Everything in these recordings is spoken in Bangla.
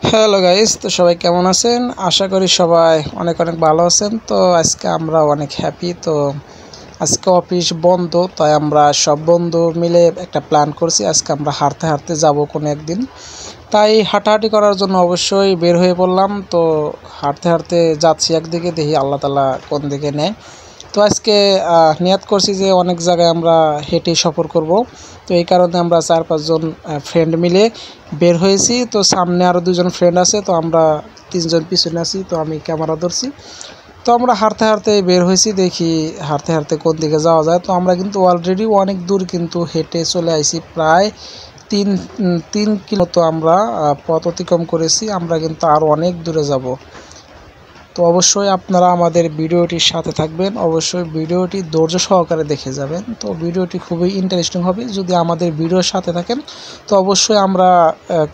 হ্যালো গাইস, তো সবাই কেমন আছেন? আশা করি সবাই অনেক অনেক ভালো আছেন। তো আজকে আমরা অনেক হ্যাপি। তো আজকে অফিস বন্ধ, তাই আমরা সব বন্ধু মিলে একটা প্ল্যান করছি। আজকে আমরা হাঁটতে হাঁটতে যাব কোনো একদিন, তাই হাঁটাহাঁটি করার জন্য অবশ্যই বের হয়ে পড়লাম। তো হাঁটতে হাঁটতে যাচ্ছি, একদিকে দেখি আল্লাহ তাআলা কোন দিকে নেয়। তো আজকে নিয়াত করছি যে অনেক জায়গায় আমরা হেঁটে সফর করব। তো এই কারণে আমরা 4-5 জন ফ্রেন্ড মিলে বের হয়েছি। তো সামনে আরও 2জন ফ্রেন্ড আছে, তো আমরা 3জন পিছনে আছি। তো আমি ক্যামেরা ধরছি। তো আমরা হাঁটতে হাঁটতে বের হয়েছি, দেখি হাঁটতে হাঁটতে কোন দিকে যাওয়া যায়। তো আমরা কিন্তু অলরেডি অনেক দূর কিন্তু হেঁটে চলে আসি, প্রায় তিন 3 কিলো তো আমরা পথ অতিক্রম করেছি। আমরা কিন্তু আরও অনেক দূরে যাব। তো অবশ্যই আপনারা আমাদের ভিডিওটির সাথে থাকবেন, অবশ্যই ভিডিওটি ধৈর্য সহকারে দেখে যাবেন। তো ভিডিওটি খুবই ইন্টারেস্টিং হবে যদি আমাদের ভিডিওর সাথে থাকেন। তো অবশ্যই আমরা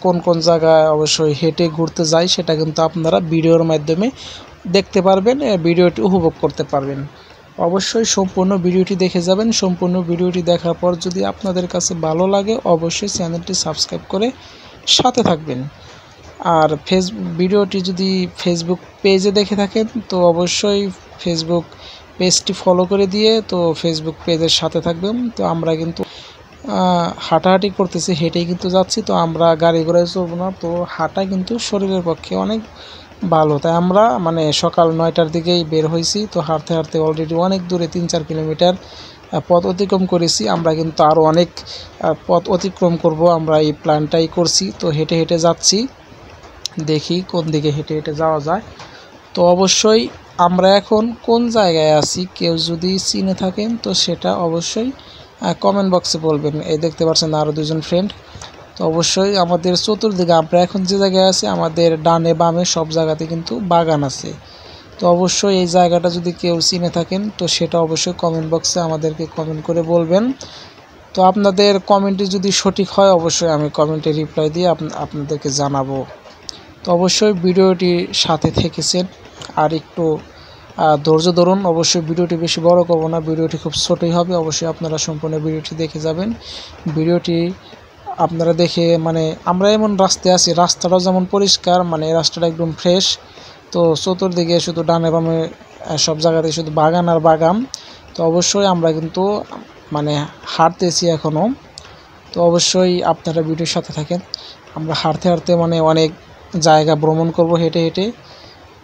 কোন কোন জায়গায় অবশ্যই হেঁটে ঘুরতে যাই সেটা কিন্তু আপনারা ভিডিওর মাধ্যমে দেখতে পারবেন, ভিডিওটি উপভোগ করতে পারবেন। অবশ্যই সম্পূর্ণ ভিডিওটি দেখে যাবেন। সম্পূর্ণ ভিডিওটি দেখার পর যদি আপনাদের কাছে ভালো লাগে অবশ্যই চ্যানেলটি সাবস্ক্রাইব করে সাথে থাকবেন। আর ভিডিওটি যদি ফেসবুক পেজে দেখে থাকেন তো অবশ্যই ফেসবুক পেজটি ফলো করে দিয়ে তো ফেসবুক পেজের সাথে থাকবেন। তো আমরা কিন্তু হাঁটাহাঁটি করতেছি, হেঁটেই কিন্তু যাচ্ছি। তো আমরা গাড়ি ঘোড়ায় চলবো না, তো হাঁটা কিন্তু শরীরের পক্ষে অনেক ভালো। তাই আমরা সকাল 9টার দিকেই বের হয়েছি। তো হাঁটতে হাঁটতে অলরেডি অনেক দূরে 3-4 কিলোমিটার পথ অতিক্রম করেছি। আমরা কিন্তু আরও অনেক পথ অতিক্রম করব, আমরা এই প্ল্যানটাই করছি। তো হেঁটে হেঁটে যাচ্ছি, দেখি কোন দিকে হেঁটে হেঁটে যাওয়া যায়। তো অবশ্যই আমরা এখন কোন জায়গায় আছি কেউ যদি চিনে থাকেন তো সেটা অবশ্যই কমেন্ট বক্সে বলবেন। এই দেখতে পাচ্ছেন আরও 2জন ফ্রেন্ড। তো অবশ্যই আমাদের চতুর্দিকে আমরা এখন যে জায়গায় আছি আমাদের ডানে বামে সব জায়গাতে কিন্তু বাগান আছে। তো অবশ্যই এই জায়গাটা যদি কেউ চিনে থাকেন তো সেটা অবশ্যই কমেন্ট বক্সে আমাদেরকে কমেন্ট করে বলবেন। তো আপনাদের কমেন্টটি যদি সঠিক হয় অবশ্যই আমি কমেন্টে রিপ্লাই দিয়ে আপনাদেরকে জানাবো। তো অবশ্যই ভিডিওটি সাথে থেকেছেন, আর একটু ধৈর্য ধরুন। অবশ্যই ভিডিওটি বেশি বড় করব না, ভিডিওটি খুব ছোটই হবে। অবশ্যই আপনারা সম্পূর্ণ ভিডিওটি দেখে যাবেন। ভিডিওটি আপনারা দেখে আমরা এমন রাস্তায় আছি, রাস্তাটাও যেমন পরিষ্কার, এই রাস্তাটা একদম ফ্রেশ। তো চতুর্দিকে শুধু ডানে বামে সব জায়গাতে শুধু বাগান আর বাগান। তো অবশ্যই আমরা কিন্তু হাঁটতেছি এখনও। তো অবশ্যই আপনারা ভিডিওর সাথে থাকেন। আমরা হাঁটতে হাঁটতে অনেক জায়গা ভ্রমণ করব হেঁটে হেঁটে।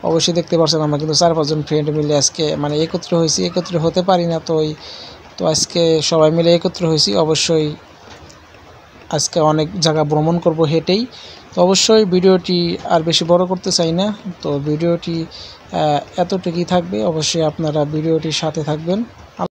অবশ্যই দেখতে পাচ্ছেন আমরা কিন্তু 4-5 জন ফ্রেন্ড মিলে আজকে একত্র হয়েছি। একত্র হতে পারি না, তো আজকে সবাই মিলে একত্র হয়েছি। অবশ্যই আজকে অনেক জায়গা ভ্রমণ করব হেঁটেই। তো অবশ্যই ভিডিওটি আর বেশি বড় করতে চাই না, তো ভিডিওটি এতটুকুই থাকবে। অবশ্যই আপনারা ভিডিওটির সাথে থাকবেন।